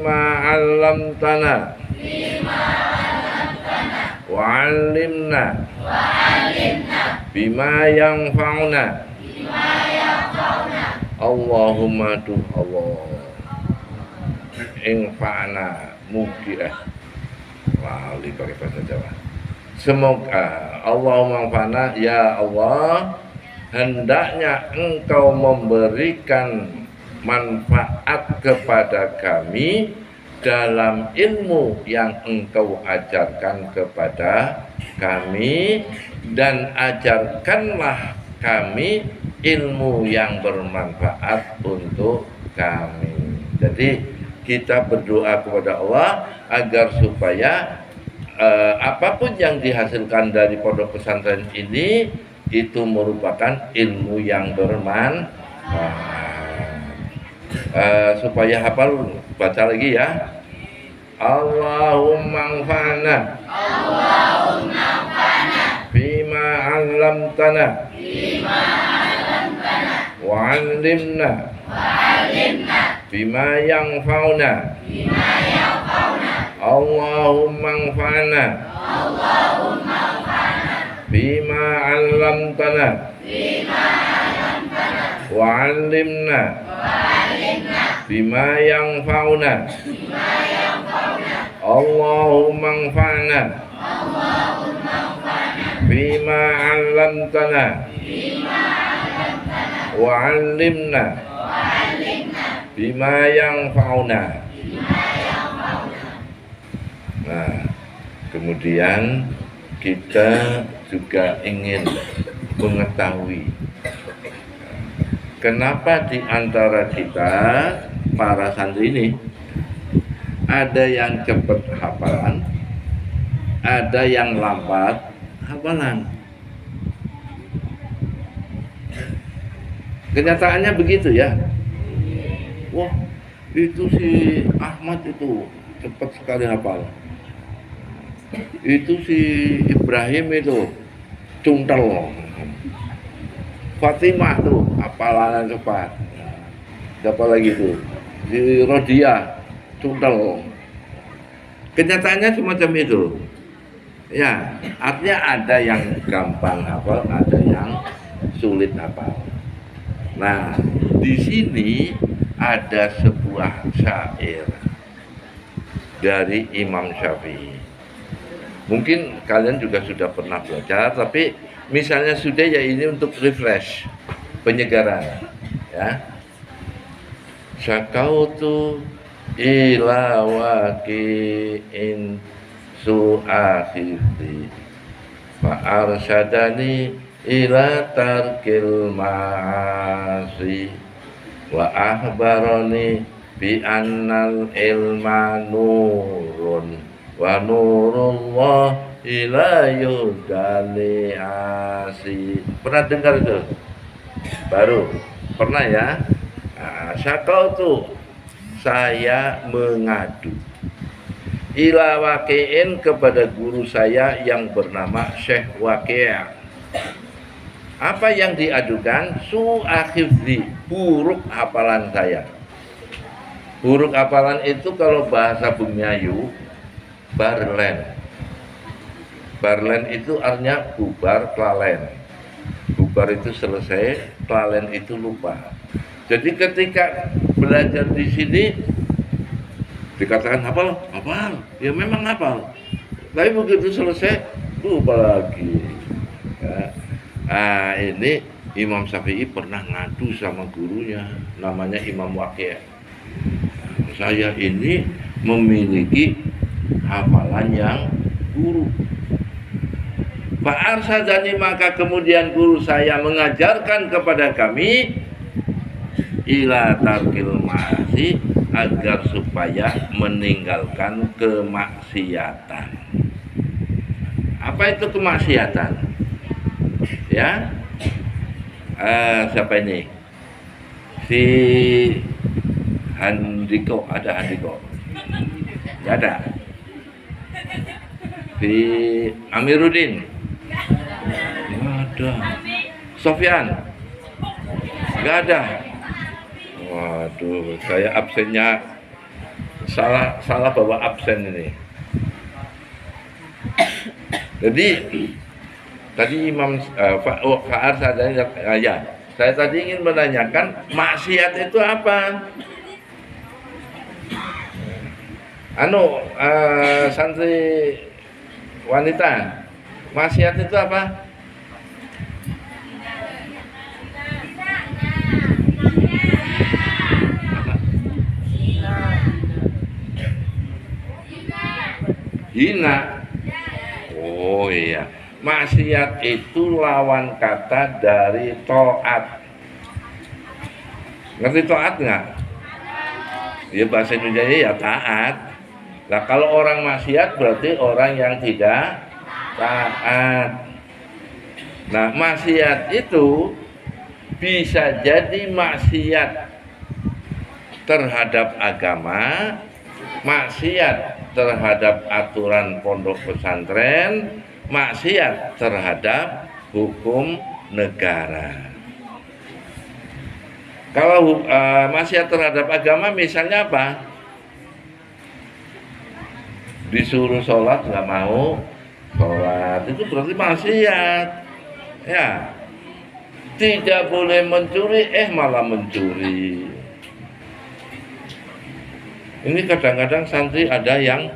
bima 'allamtana wa 'allimna bima yanfa'una Allahumma tu Allah infa'na mugi lali pakai bahasa Jawa. Semoga Allahumma infa'na, ya Allah, hendaknya Engkau memberikan manfaat kepada kami dalam ilmu yang Engkau ajarkan kepada kami, dan ajarkanlah kami ilmu yang bermanfaat untuk kami. Jadi kita berdoa kepada Allah agar supaya apapun yang dihasilkan dari pondok pesantren ini itu merupakan ilmu yang bermanfaat. Supaya hafal, baca lagi ya. Allahumma anfa'na bima 'allamtana wa 'allimna bima yanfa'una Allahumma anfa'na bima 'allamtana wa 'allimna bima yanfa'una Allahumma anfa'na bima 'allamtana wa 'allimna bima yanfa'una. Nah, kemudian kita juga ingin mengetahui kenapa di antara kita para santri ini ada yang cepat hafalan, ada yang lambat hafalan. Kenyataannya begitu ya. Wah, itu si Ahmad itu cepat sekali hafal. Itu si Ibrahim itu cungtel. Fatimah tuh hafalannya cepat. Siapa lagi tuh? Si Rodia cungtel. Kenyataannya semacam itu. Ya, artinya ada yang gampang hafal, ada yang sulit hafal. Nah, di sini ada sebuah syair dari Imam Syafi'i. Mungkin kalian juga sudah pernah belajar, tapi misalnya sudah, ya ini untuk refresh, penyegaran ya. Syakautu ila waqi'in su'akhidhi fa arsyadani ila tarkil ma'asi wa ahbarani bi annal ilma nurun wa nurullah ila yudali asi. Pernah dengar itu? Baru pernah ya. Nah, syakautu, saya mengadu, ila waqi'in, kepada guru saya yang bernama Syekh Waqi'. Apa yang diadukan? Su'akhidhi, buruk hafalan saya. Buruk hafalan itu kalau bahasa Bumiayu barlen. Barlen itu artinya bubar, kelalen. Bubar itu selesai, kelalen itu lupa. Jadi ketika belajar di sini dikatakan hafal, hafal, ya memang hafal. Tapi begitu selesai lupa lagi. Ya. Nah, ini Imam Syafi'i pernah ngadu sama gurunya, namanya Imam Waqi'. Saya ini memiliki hafalan yang buruk. Fa'arsadani, maka kemudian guru saya mengajarkan kepada kami ila tarkil ma'asi, agar supaya meninggalkan kemaksiatan. Apa itu kemaksiatan? Ya, siapa ini? Si Handiko, ada Handiko? Gak ada. Si Amiruddin? Gak ada. Sofyan? Gak ada. Waduh, saya absennya salah bawa absen ini. Jadi tadi Imam Pak saya tadi ingin menanyakan maksiat itu apa? Santri wanita, maksiat itu apa? Hina. Oh iya, maksiat itu lawan kata dari taat. Ngerti taat nggak? Ya bahasa Indonesia ya taat. Nah kalau orang maksiat berarti orang yang tidak taat. Nah maksiat itu bisa jadi maksiat terhadap agama, maksiat terhadap aturan pondok pesantren, maksiat terhadap hukum negara. Kalau maksiat terhadap agama misalnya apa? Disuruh sholat nggak mau sholat, itu berarti maksiat. Ya, tidak boleh mencuri, malah mencuri. Ini kadang-kadang santri ada yang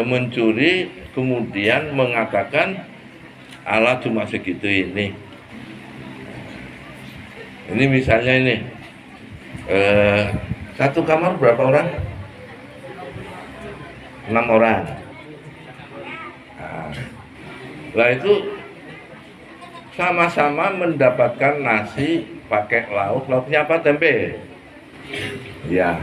mencuri kemudian mengatakan Allah cuma segitu ini. Ini misalnya ini satu kamar berapa orang? 6 orang. Nah itu sama-sama mendapatkan nasi pakai lauknya apa? Tempe. Ya.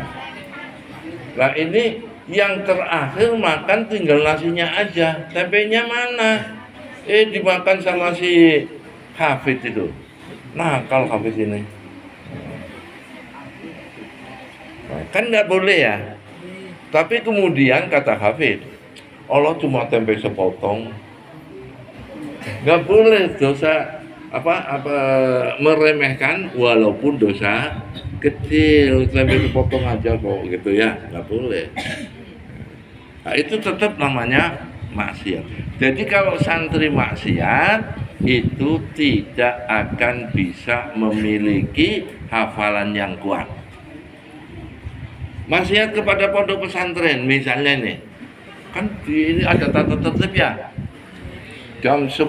Nah ini yang terakhir makan tinggal nasinya aja, tempenya mana? Dimakan sama si Hafid itu. Nakal Hafid ini. Nah, kan nggak boleh ya. Tapi kemudian kata Hafid, Allah cuma tempe sepotong. Nggak boleh dosa meremehkan walaupun dosa kecil, tempe sepotong aja kok gitu ya, nggak boleh. Nah, itu tetap namanya maksiat. Jadi kalau santri maksiat itu tidak akan bisa memiliki hafalan yang kuat. Maksiat kepada pondok pesantren misalnya nih, kan ini ada tata tertib ya. Jam 10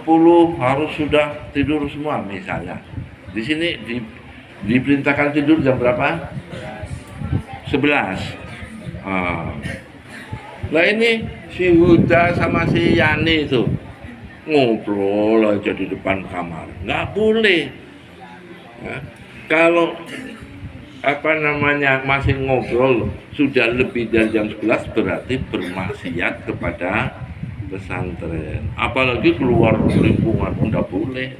harus sudah tidur semua misalnya. Di sini diperintahkan tidur jam berapa? 11. Nah ini si Huda sama si Yani itu ngobrol aja di depan kamar, nggak boleh. Ya, kalau masih ngobrol sudah lebih dari jam 11 berarti bermaksiat kepada pesantren. Apalagi keluar lingkungan, nggak boleh.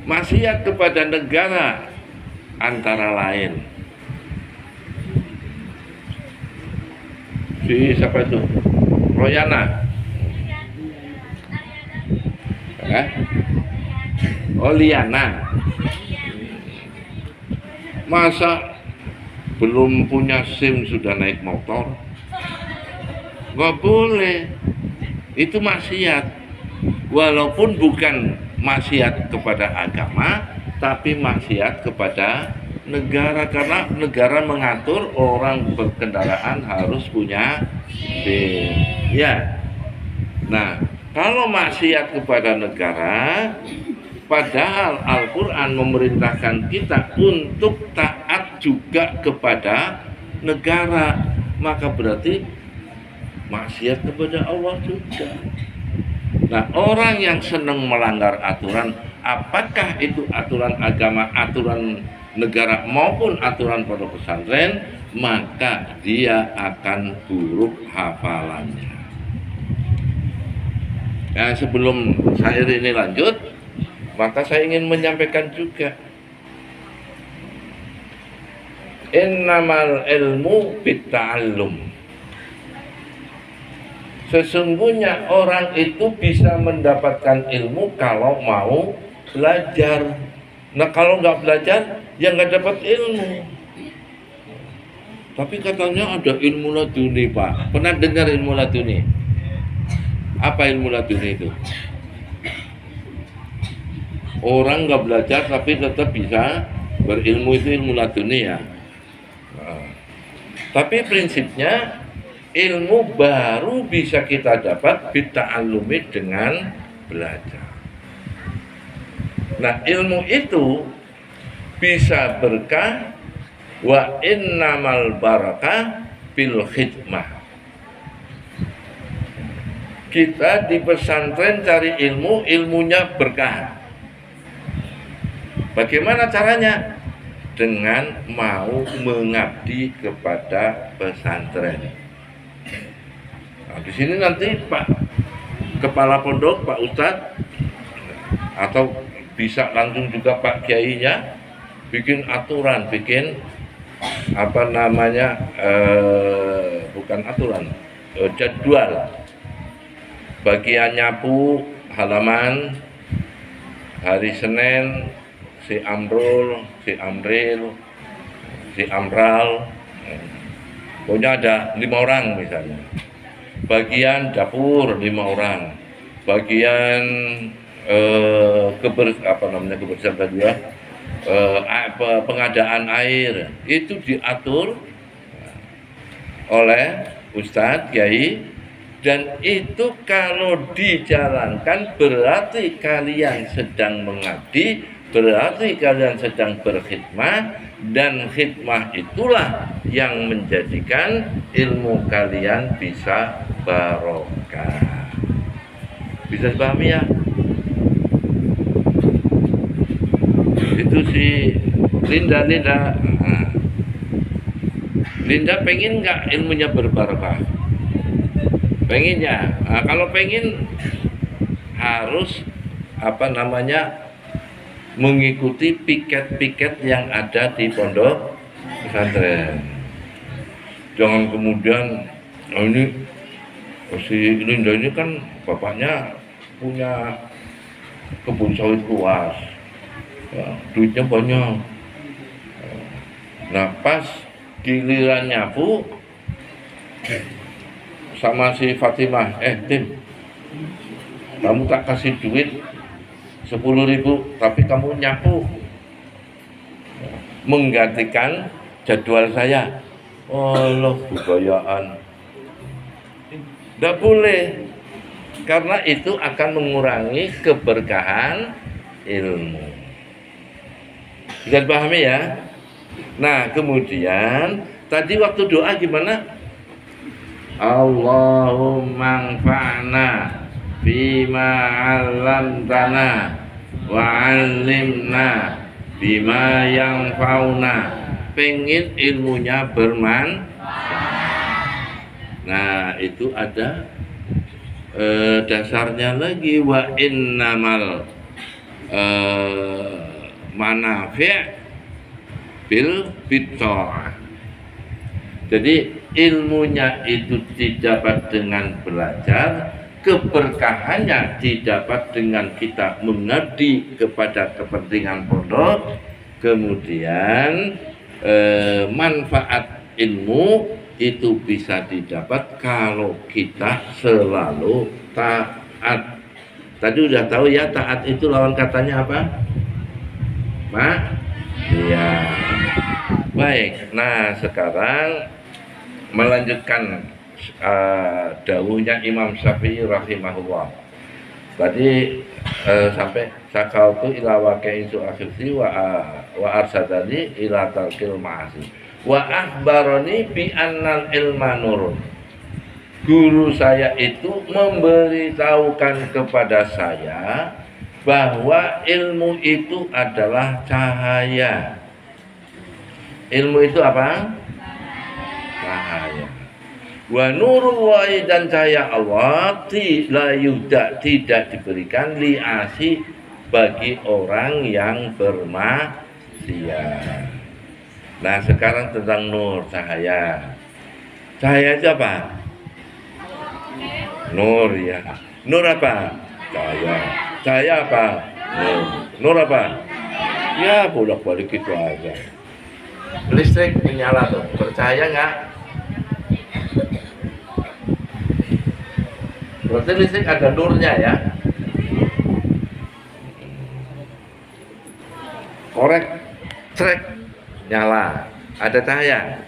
Maksiat kepada negara antara lain. Si siapa itu? Royana. Liana. Masa belum punya SIM sudah naik motor? Nggak boleh. Itu maksiat. Walaupun bukan maksiat kepada agama, tapi maksiat kepada negara, karena negara mengatur orang berkendaraan harus punya SIM. Ya. Nah, kalau maksiat kepada negara, padahal Al-Quran memerintahkan kita untuk taat juga kepada negara, maka berarti maksiat kepada Allah juga. Nah, orang yang senang melanggar aturan, apakah itu aturan agama, aturan negara maupun aturan pondok pesantren, maka dia akan buruk hafalannya. Nah, sebelum syair ini lanjut, maka saya ingin menyampaikan juga, innamal ilmu bitta'allum. Sesungguhnya orang itu bisa mendapatkan ilmu kalau mau belajar. Nah kalau nggak belajar, ya nggak dapat ilmu. Tapi katanya ada ilmu laduni, Pak. Pernah dengar ilmu laduni? Apa ilmu laduni itu? Orang nggak belajar tapi tetap bisa berilmu, itu ilmu laduni ya. Nah, tapi prinsipnya ilmu baru bisa kita dapat bita'allumi dengan belajar. Nah, ilmu itu bisa berkah, wa innamal barakah fil khidmah. Kita di pesantren cari ilmu, ilmunya berkah. Bagaimana caranya? Dengan mau mengabdi kepada pesantren. Nah, di sini nanti Pak Kepala Pondok, Pak Ustadz, atau bisa langsung juga Pak Kiainya bikin aturan, bikin apa namanya, bukan aturan, jadwal bagian nyapu halaman hari Senin, si Amrul, si Amril, si Amral, pokoknya ada 5 orang misalnya. Bagian dapur 5 orang, bagian kebersihan tadi ya, pengadaan air itu diatur oleh Ustadz Kiai, dan itu kalau dijalankan berarti kalian sedang mengabdi, berarti kalian sedang berkhidmah, dan khidmah itulah yang menjadikan ilmu kalian bisa barokah. Bisa dipahami ya? Itu si Linda. Linda pengen nggak ilmunya berbarokah? Pengennya. Nah, kalau pengen harus mengikuti piket-piket yang ada di pondok pesantren. Jangan kemudian ini si Linda ini kan bapaknya punya kebun sawit luas, ya, duitnya banyak. Nah, pas giliran nyapu sama si Fatimah, Tim, kamu tak kasih duit 10.000, tapi kamu nyapu, menggantikan jadwal saya. Allah, kebudayaan. Tidak boleh, karena itu akan mengurangi keberkahan ilmu. Bisa dipahami ya? Nah, kemudian tadi waktu doa gimana? Allahumma anfa'na bima 'allamtana wa 'allimna bima yanfa'una. Pengen ilmunya bermanfaat. Nah, itu ada dasarnya lagi, wa innamal manafi' bil bitta'ah. Jadi ilmunya itu didapat dengan belajar, keberkahannya didapat dengan kita mengabdi kepada kepentingan pondok, kemudian manfaat ilmu itu bisa didapat kalau kita selalu taat. Tadi udah tahu ya, taat itu lawan katanya apa, Pak? Iya. Baik, nah sekarang melanjutkan dawuhnya Imam Syafi'i rahimahullah. Tadi sampai sakautu ila waqi'i su'akhirsi wa arsadani ila talqil ma'asi wa akhbarani bi annal ilma nurun. Guru saya itu memberitahukan kepada saya bahwa ilmu itu adalah cahaya. Ilmu itu apa? Cahaya. Wa nurullahi, dan cahaya Allah tidak diberikan li'asi bagi orang yang bermaksiat. Nah, sekarang tentang nur, cahaya. Cahaya itu apa? Nur ya. Nur apa? Cahaya. Cahaya apa? Nur. Nur apa? Ya bolak-balik itu aja. Listrik menyala tuh, bercahaya nggak? Berarti listrik ada nurnya ya. Korek, trek, nyala, ada cahaya.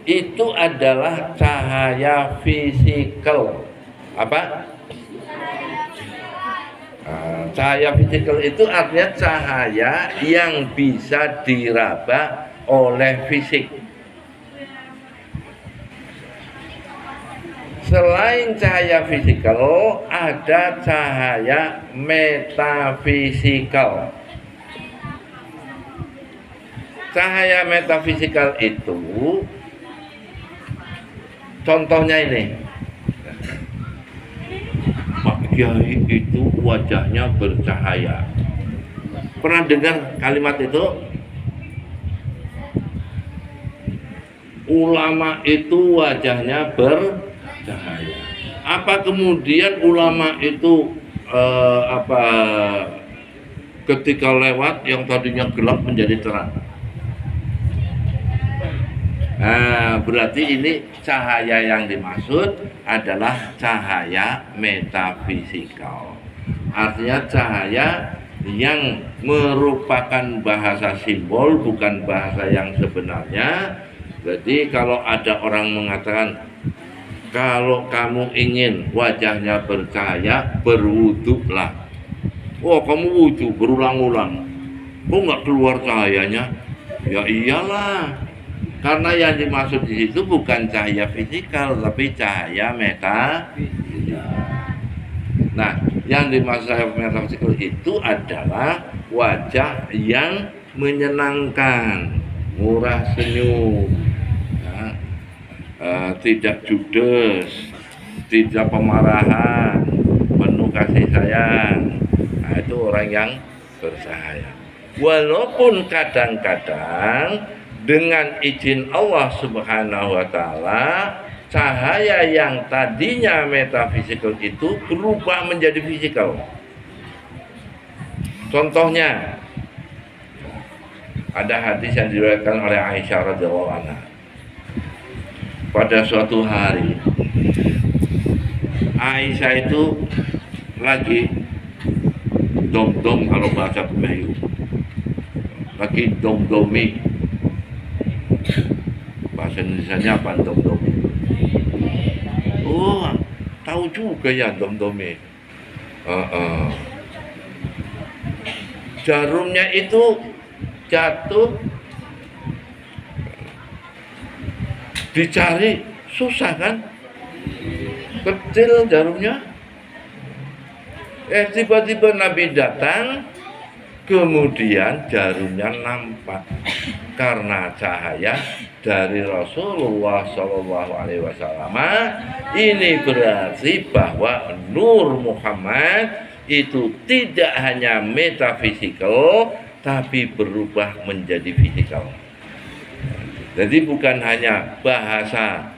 Itu adalah cahaya fisikal. Apa? Cahaya fisikal itu artinya cahaya yang bisa diraba oleh fisik. Selain cahaya fisikal, ada cahaya metafisikal. Cahaya metafisikal itu contohnya ini. Pak Kiai itu wajahnya bercahaya. Pernah dengar kalimat itu? Ulama itu wajahnya bercahaya. Apa kemudian ulama itu ketika lewat yang tadinya gelap menjadi terang? Nah, berarti ini cahaya yang dimaksud adalah cahaya metafisikal. Artinya cahaya yang merupakan bahasa simbol, bukan bahasa yang sebenarnya. Jadi kalau ada orang mengatakan, kalau kamu ingin wajahnya bercahaya, berwuduklah. Oh, kamu wudhu berulang-ulang. Kok nggak keluar cahayanya? Ya iyalah. Karena yang dimaksud di situ bukan cahaya fisikal, tapi cahaya metafisikal. Nah, yang dimaksud cahaya metafisikal itu adalah wajah yang menyenangkan, murah senyum, ya, tidak judes, tidak pemarahan, penuh kasih sayang. Nah, itu orang yang bercahaya. Walaupun kadang-kadang dengan izin Allah Subhanahu wa Ta'ala, cahaya yang tadinya metafisikal itu berubah menjadi fisikal. Contohnya, ada hadis yang diriwayatkan oleh Aisyah radhiyallahu anha. Pada suatu hari, Aisyah itu lagi dom-dom kalau bahasa Melayu, lagi dom-domi. Bahasa Indonesianya apa dom-domi? Oh, tahu juga ya dom-domi. Jarumnya itu jatuh, dicari susah kan? Kecil jarumnya. Tiba-tiba Nabi datang, kemudian jarumnya nampak karena cahaya dari Rasulullah SAW. Ini berarti bahwa Nur Muhammad itu tidak hanya metafisikal, tapi berubah menjadi fisikal. Jadi bukan hanya bahasa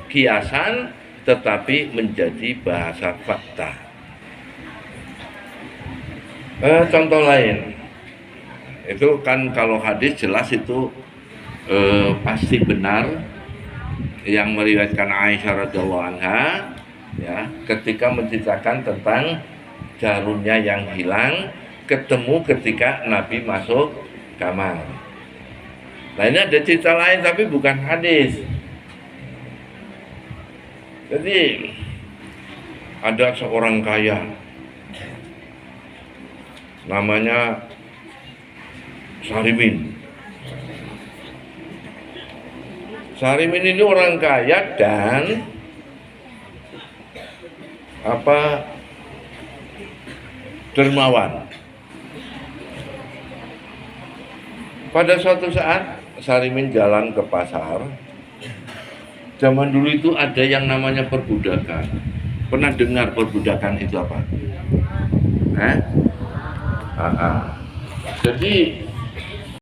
kiasan, tetapi menjadi bahasa fakta. Contoh lain, itu kan kalau hadis jelas itu pasti benar. Yang meriwayatkan Aisyah radhiyallahu anha, ya, ketika menceritakan tentang jarumnya yang hilang, ketemu ketika Nabi masuk kamar. Nah, ini ada cerita lain tapi bukan hadis. Jadi ada seorang kaya, namanya Sarimin. Sarimin ini orang kaya dan dermawan. Pada suatu saat Sarimin jalan ke pasar. Zaman dulu itu ada yang namanya perbudakan. Pernah dengar perbudakan itu apa? Jadi